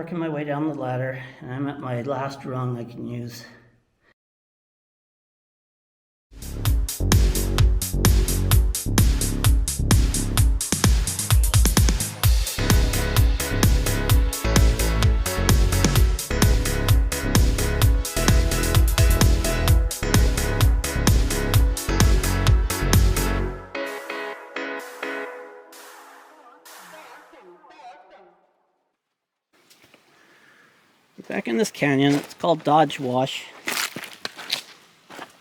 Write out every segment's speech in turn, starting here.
Working my way down the ladder, and I'm at my last rung I can use. Back in this canyon, it's called Doge Wash,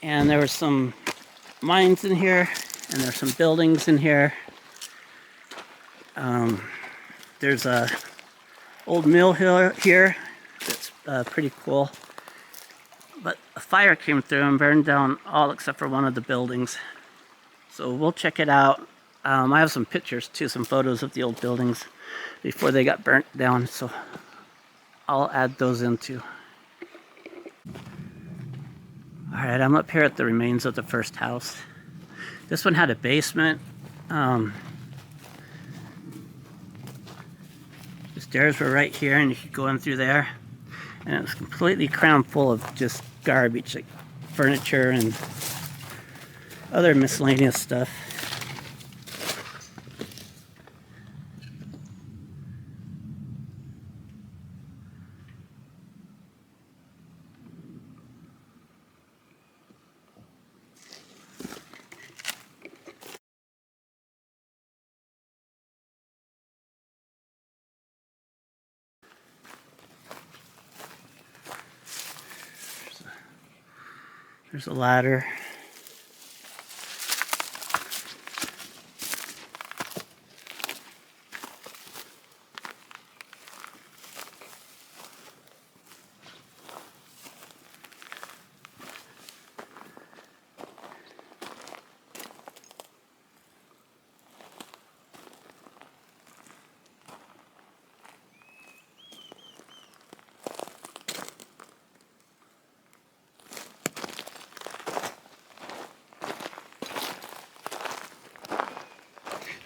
and there were some mines in here, and there's some buildings in here. There's a old mill here that's pretty cool, but a fire came through and burned down all except for one of the buildings. So we'll check it out. I have some pictures too, some photos of the old buildings before they got burnt down, so I'll add those in too. Alright, I'm up here at the remains of the first house. This one had a basement. The stairs were right here and you could go in through there. And it was completely crammed full of just garbage, like furniture and other miscellaneous stuff. There's a ladder.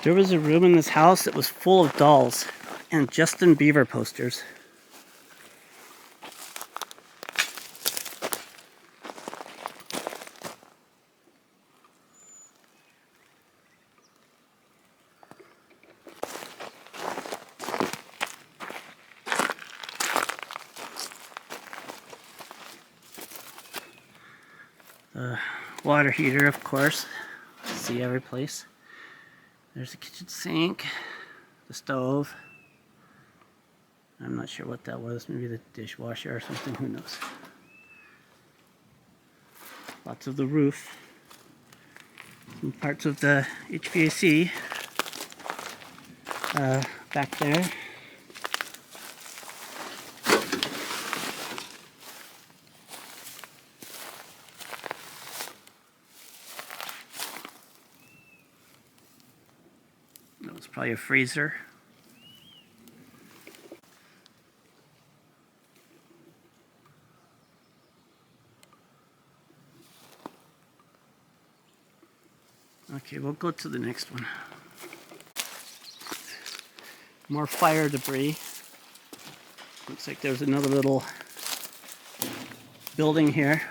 There was a room in this house that was full of dolls and Justin Bieber posters. The water heater, of course, see every place. There's the kitchen sink, the stove. I'm not sure what that was, maybe the dishwasher or something, who knows. Lots of the roof. Some parts of the HVAC back there. That was probably a freezer. Okay, we'll go to the next one. More fire debris. Looks like there's another little building here.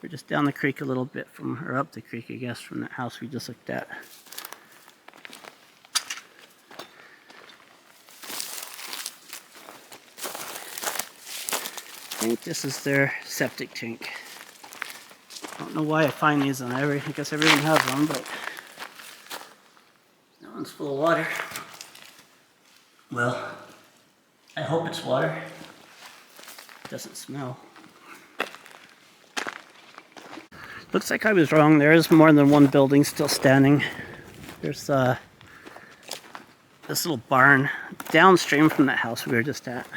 We're just down the creek a little bit from, or up the creek, I guess, from that house we just looked at. I think this is their septic tank. I don't know why I find these on I guess everyone has one, but that one's full of water. Well, I hope it's water. It doesn't smell. Looks like I was wrong. There is more than one building still standing. There's this little barn downstream from that house we were just at.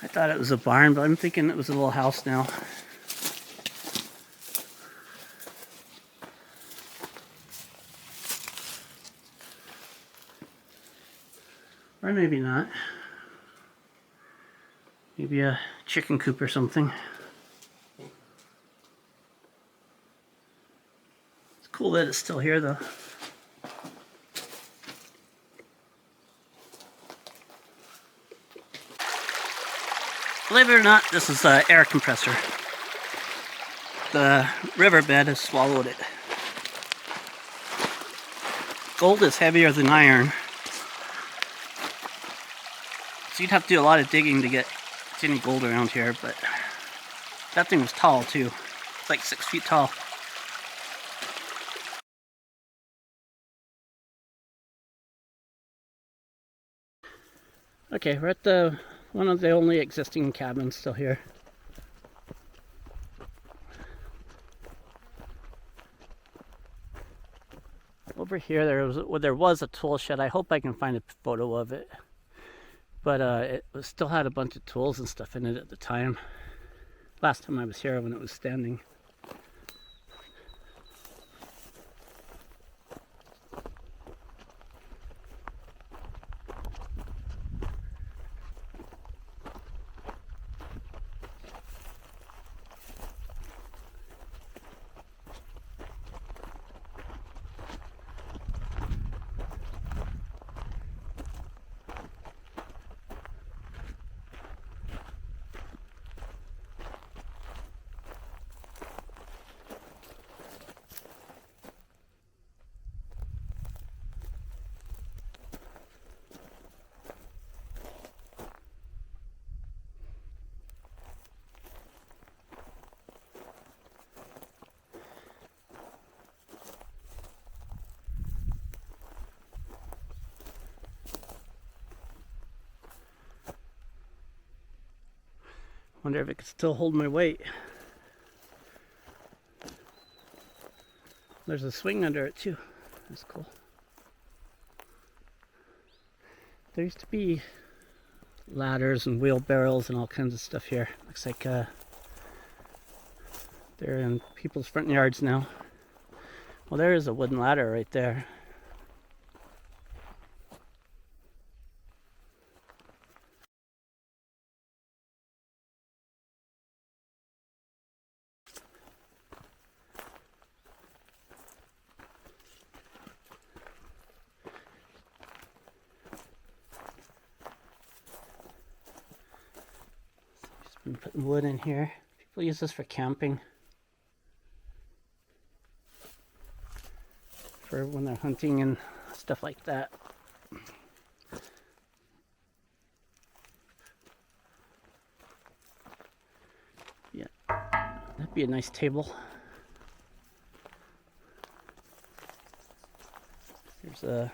I thought it was a barn, but I'm thinking it was a little house now. Or maybe not. Maybe a chicken coop or something. It's cool that it's still here though. Believe it or not, this is an air compressor. The riverbed has swallowed it. Gold is heavier than iron. So you'd have to do a lot of digging to get any gold around here, but that thing was tall too. It's like 6 feet tall. Okay, we're at one of the only existing cabins still here. Over here there was a tool shed. I hope I can find a photo of it. But it still had a bunch of tools and stuff in it at the time. Last time I was here when it was standing. Wonder if it could still hold my weight. There's a swing under it too. That's cool. There used to be ladders and wheelbarrows and all kinds of stuff here. Looks like they're in people's front yards now. Well, there is a wooden ladder right there. Been putting wood in here. People use this for camping. For when they're hunting and stuff like that. Yeah, that'd be a nice table. There's a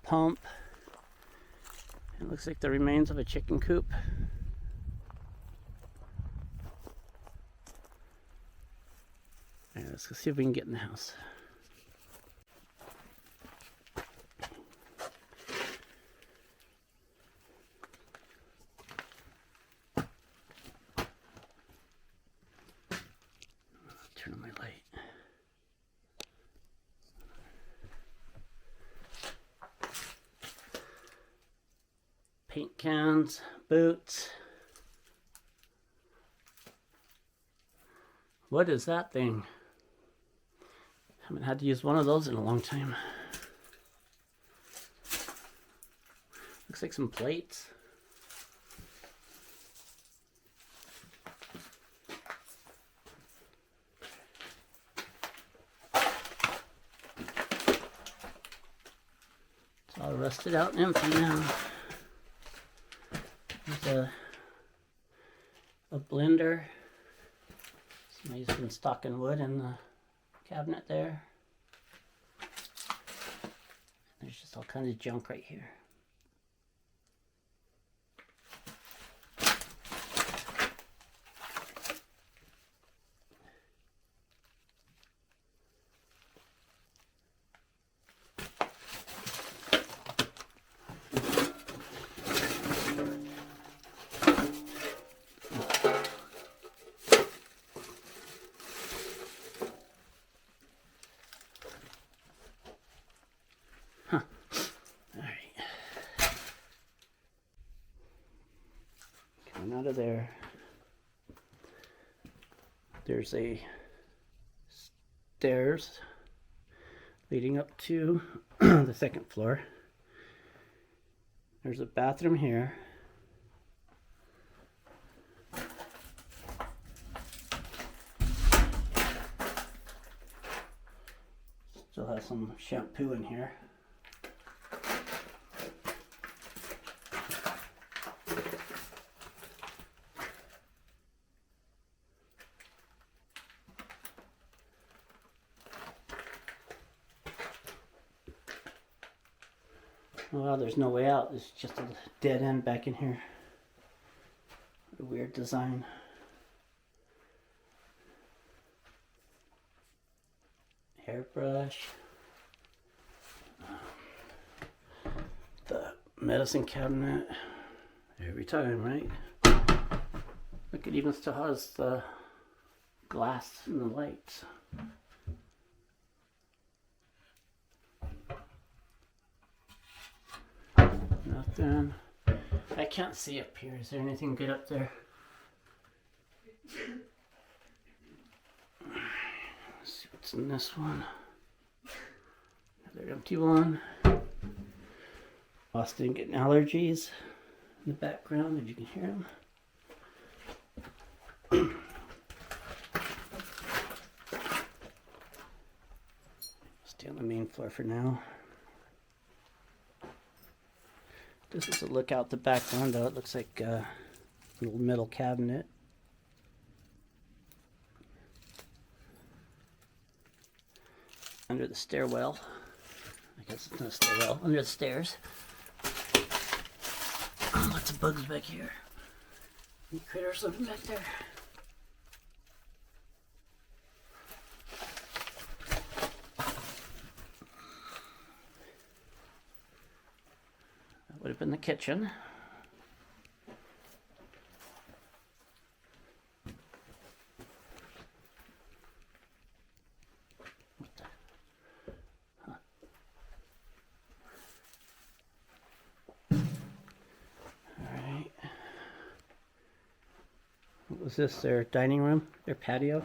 pump. It looks like the remains of a chicken coop. Alright, let's go see if we can get in the house. Turn on my light. Paint cans, boots. What is that thing? Haven't had to use one of those in a long time. Looks like some plates. It's all rusted out and empty now. There's a blender. Somebody's been stocking wood in the cabinet there. There's just all kinds of junk right here. Huh. All right. Going out of there. There's a stairs leading up to the second floor. There's a bathroom here. Still has some shampoo in here. Well, there's no way out. There's just a dead end back in here. What a weird design. Hairbrush. The medicine cabinet. Every time, right? Look, it even still has the glass and the lights. Nothing. I can't see up here. Is there anything good up there? Let's see what's in this one. Another empty one. Austin getting allergies in the background, if you can hear them. Stay on the main floor for now. This is a look out the back window. It looks like a little metal cabinet. Under the stairwell. I guess it's not a stairwell. Under the stairs. Oh, lots of bugs back here. Any critters living back there. Would have been the kitchen. What the? Huh. All right. What was this? Their dining room? Their patio?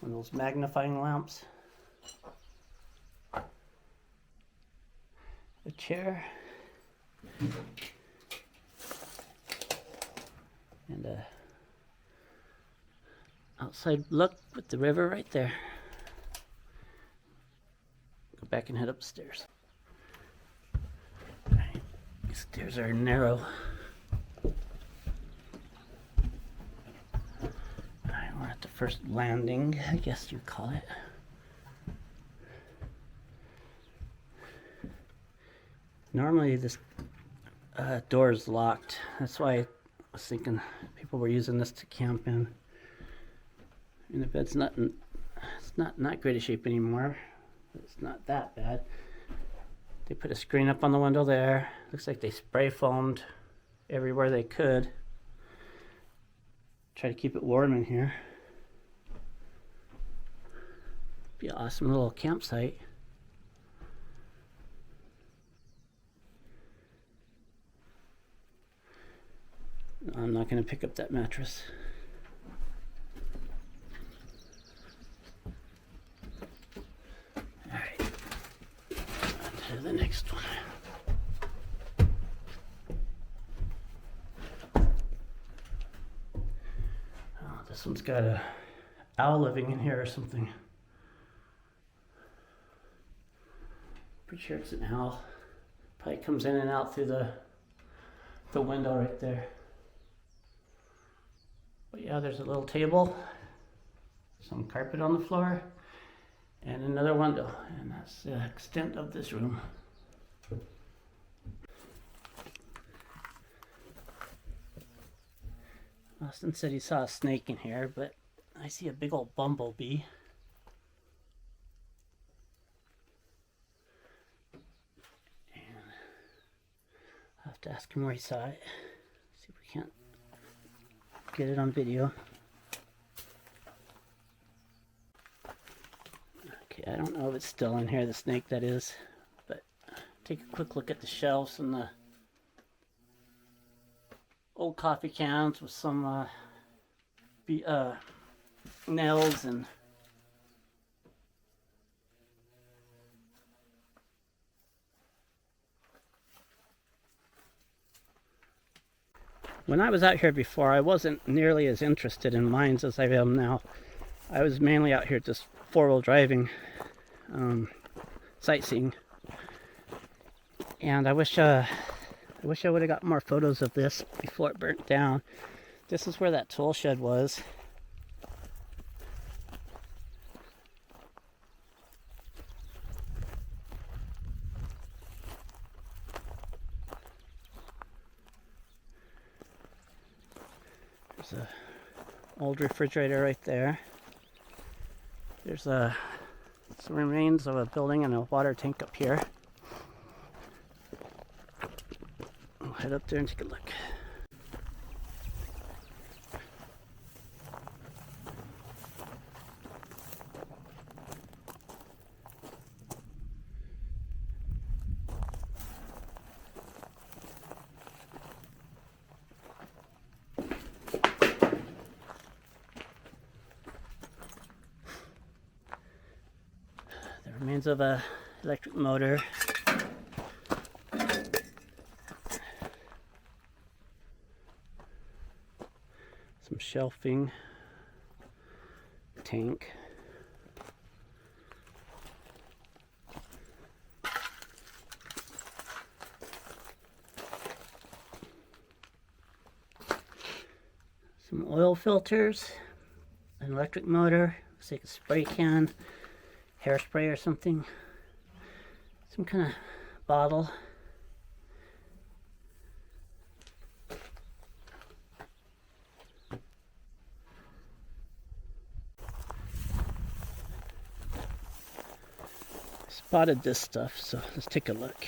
One of those magnifying lamps. A chair. And a outside look with the river right there. Go back and head upstairs. All right. These stairs are narrow. First landing, I guess you call it. Normally this door is locked. That's why I was thinking people were using this to camp in. And the bed's not great a shape anymore. It's not that bad. They put a screen up on the window there. Looks like they spray foamed everywhere they could. Try to keep it warm in here. Be an awesome little campsite. I'm not going to pick up that mattress. All right, on to the next one. Oh, this one's got a owl living in here or something. Pretty sure it's an owl. Probably comes in and out through the window right there. But yeah, there's a little table, some carpet on the floor, and another window. And that's the extent of this room. Austin said he saw a snake in here, but I see a big old bumblebee. have to ask him where he saw it. See if we can't get it on video. Okay, I don't know if it's still in here, the snake that is, but take a quick look at the shelves and the old coffee cans with some nails and when I was out here before, I wasn't nearly as interested in mines as I am now. I was mainly out here just four-wheel driving, sightseeing, and I wish I would have got more photos of this before it burnt down. This is where that tool shed was. There's an old refrigerator right there. There's some remains of a building and a water tank up here. I'll head up there and take a look. Remains of a electric motor. Some shelving, tank. Some oil filters, an electric motor, looks like a spray can. Hairspray or something, some kind of bottle. I spotted this stuff, so let's take a look.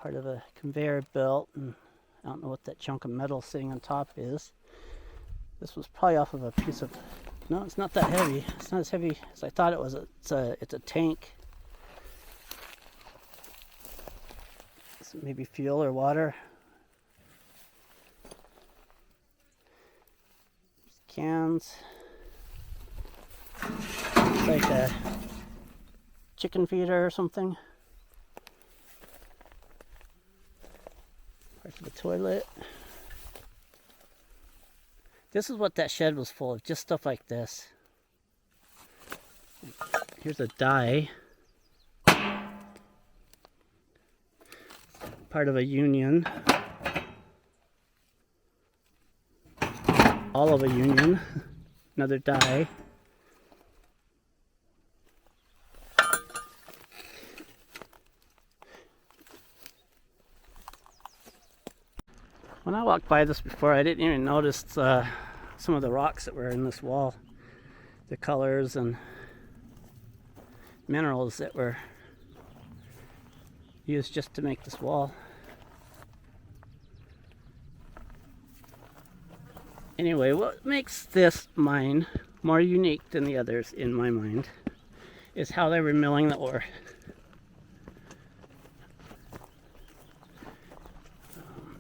Part of a conveyor belt, and I don't know what that chunk of metal sitting on top is. This was probably off of a piece of, no, it's not that heavy. It's not as heavy as I thought it was. It's a tank. It's maybe fuel or water. Cans. It's like a chicken feeder or something. Parts of the toilet. This is what that shed was full of, just stuff like this. Here's a die. Part of a union. All of a union. Another die. When I walked by this before, I didn't even notice some of the rocks that were in this wall. The colors and minerals that were used just to make this wall. Anyway, what makes this mine more unique than the others in my mind is how they were milling the ore.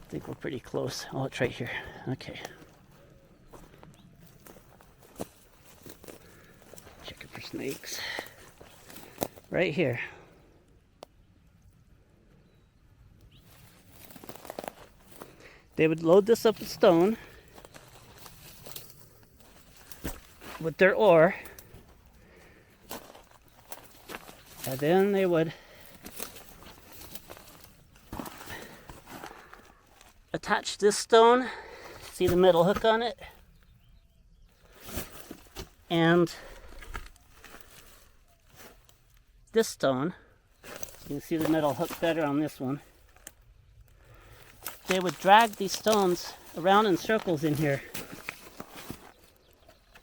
I think we're pretty close. Oh, it's right here. Okay. Checking for snakes. Right here. They would load this up with stone with their ore, and then they would attach this stone, see the metal hook on it, and this stone, You can see the metal hook better on this one. They would drag these stones around in circles in here.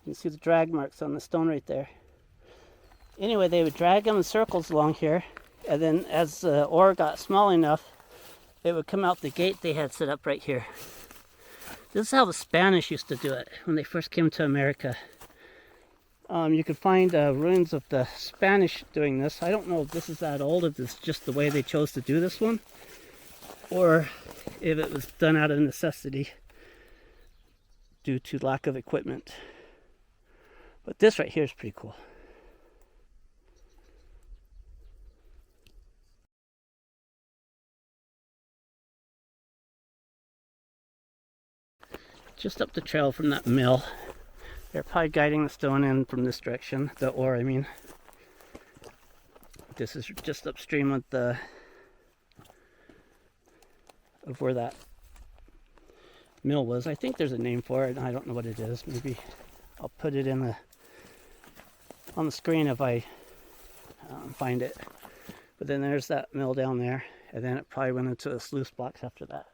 You can see the drag marks on the stone right there. Anyway, they would drag them in circles along here, and then as the ore got small enough, it would come out the gate they had set up right here. This is how the Spanish used to do it when they first came to America. You could find ruins of the Spanish doing this. I don't know if this is that old, if it's just the way they chose to do this one, or if it was done out of necessity due to lack of equipment. But this right here is pretty cool. Just up the trail from that mill. They're probably guiding the stone in from this direction, the ore I mean. This is just upstream of where that mill was. I think there's a name for it, and I don't know what it is. Maybe I'll put it in on the screen if I find it. But then there's that mill down there, and then it probably went into a sluice box after that.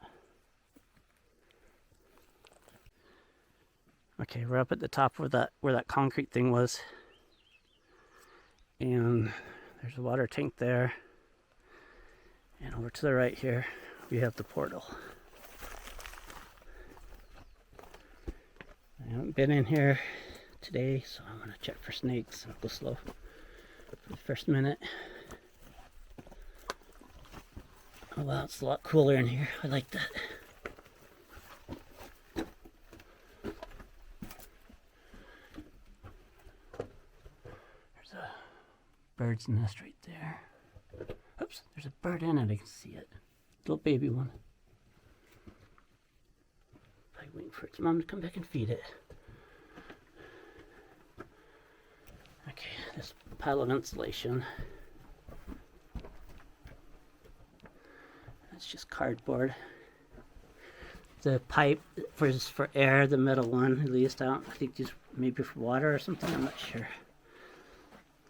Okay, we're up at the top where that concrete thing was, and there's a water tank there, and over to the right here we have the portal. I haven't been in here today, so I'm going to check for snakes. I'll go slow for the first minute. Oh wow, it's a lot cooler in here. I like that. Bird's nest right there. Oops, there's a bird in it, I can see it. Little baby one. Probably waiting for its mom to come back and feed it. Okay, this pile of insulation. That's just cardboard. The pipe for air, the metal one, at least. I think these maybe for water or something, I'm not sure.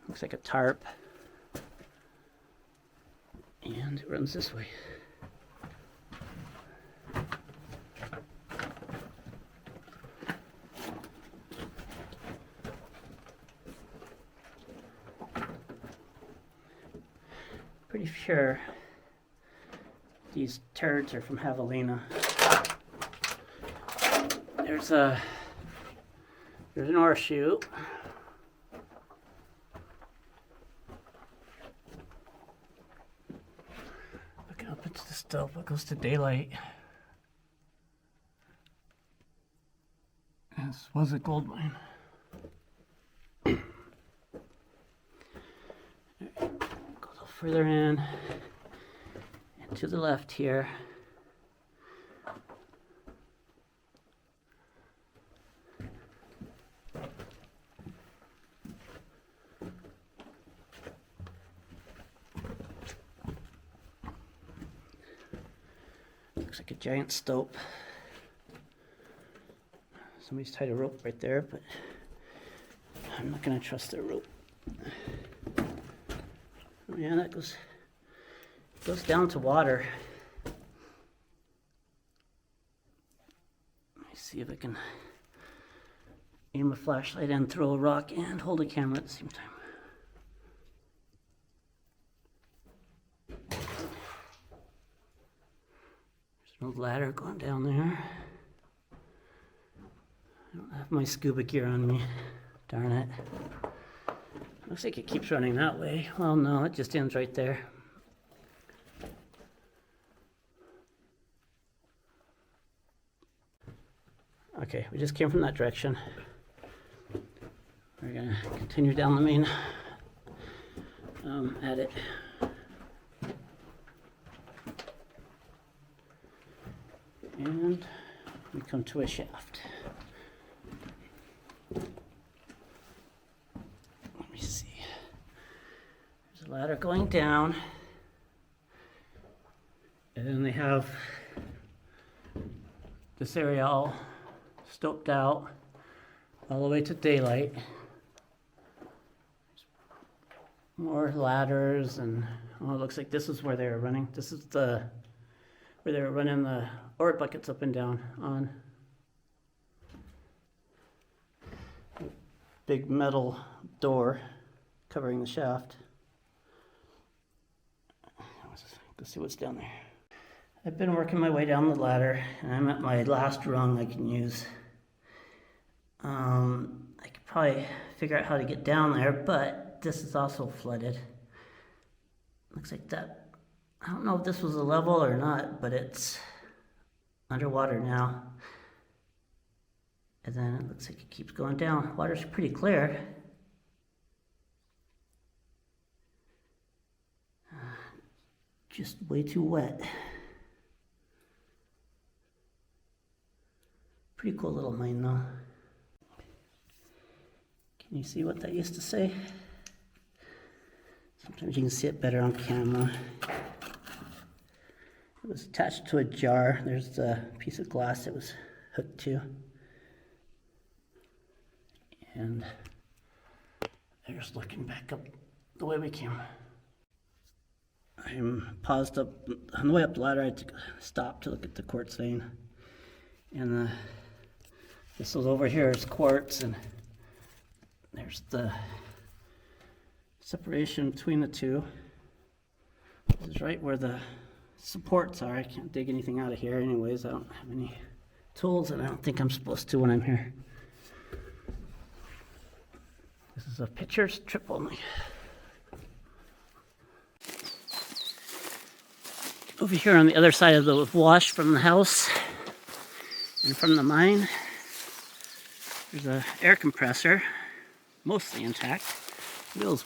Looks like a tarp, and it runs this way. Pretty sure these turds are from Javelina. There's an ore chute. Up into the stope, it goes to daylight. This was a gold mine. Go a little further in, and to the left here. Looks like a giant stope. Somebody's tied a rope right there, but I'm not going to trust their rope. Oh yeah, that goes down to water. Let me see if I can aim a flashlight and throw a rock and hold a camera at the same time. No ladder going down there. I don't have my scuba gear on me. Darn it. Looks like it keeps running that way. Well, no, it just ends right there. Okay, we just came from that direction. We're gonna continue down the main at it. And we come to a shaft. Let me see. There's a ladder going down. And then they have this area all stoped out all the way to daylight. More ladders, and oh, it looks like this is where they were running. This is where they were running the ore buckets up and down on. Big metal door covering the shaft. Let's see what's down there. I've been working my way down the ladder, and I'm at my last rung I can use. I could probably figure out how to get down there, but this is also flooded. Looks like that. I don't know if this was a level or not, but it's underwater now. And then it looks like it keeps going down. Water's pretty clear. Just way too wet. Pretty cool little mine though. Can you see what that used to say? Sometimes you can see it better on camera. It was attached to a jar. There's the piece of glass it was hooked to. And there's looking back up the way we came. I'm paused up on the way up the ladder. I had to stop to look at the quartz vein, and this was over here is quartz, and there's the separation between the two. This is right where the supports are. I can't dig anything out of here anyways. I don't have any tools, and I don't think I'm supposed to when I'm here. This is a pitcher's trip only. Over here on the other side of the wash from the house and from the mine, there's an air compressor, mostly intact. Wheels.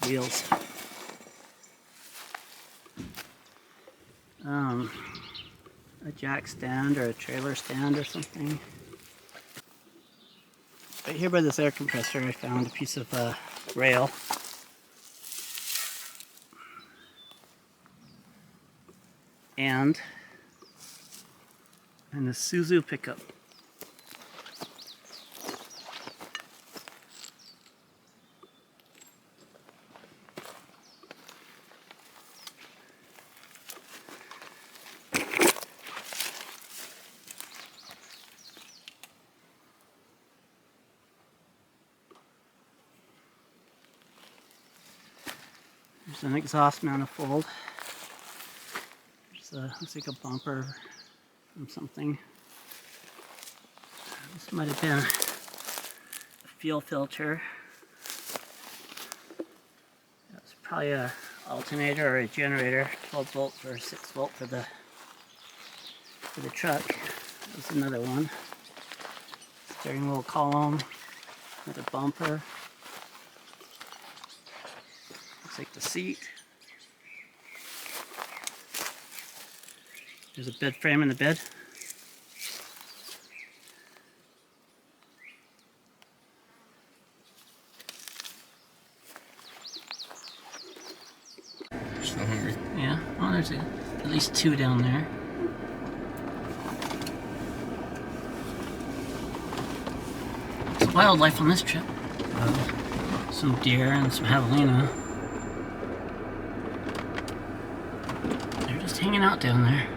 A jack stand or a trailer stand or something. Right here by this air compressor, I found a piece of rail. And a Suzu pickup. There's an exhaust manifold. Looks like a bumper from something. This might have been a fuel filter. It's probably a alternator or a generator, 12 volts or 6 volt for the truck. There's another one. Steering wheel column, another bumper. Looks like the seat. There's a bed frame in the bed. Still hungry? Yeah. Oh, there's at least 2 down there. There's wildlife on this trip. Some deer and some javelina. They're just hanging out down there.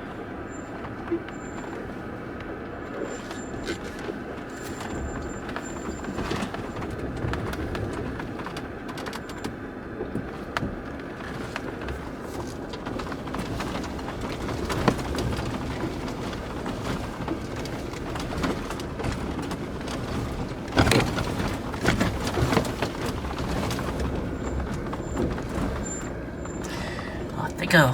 Off they go.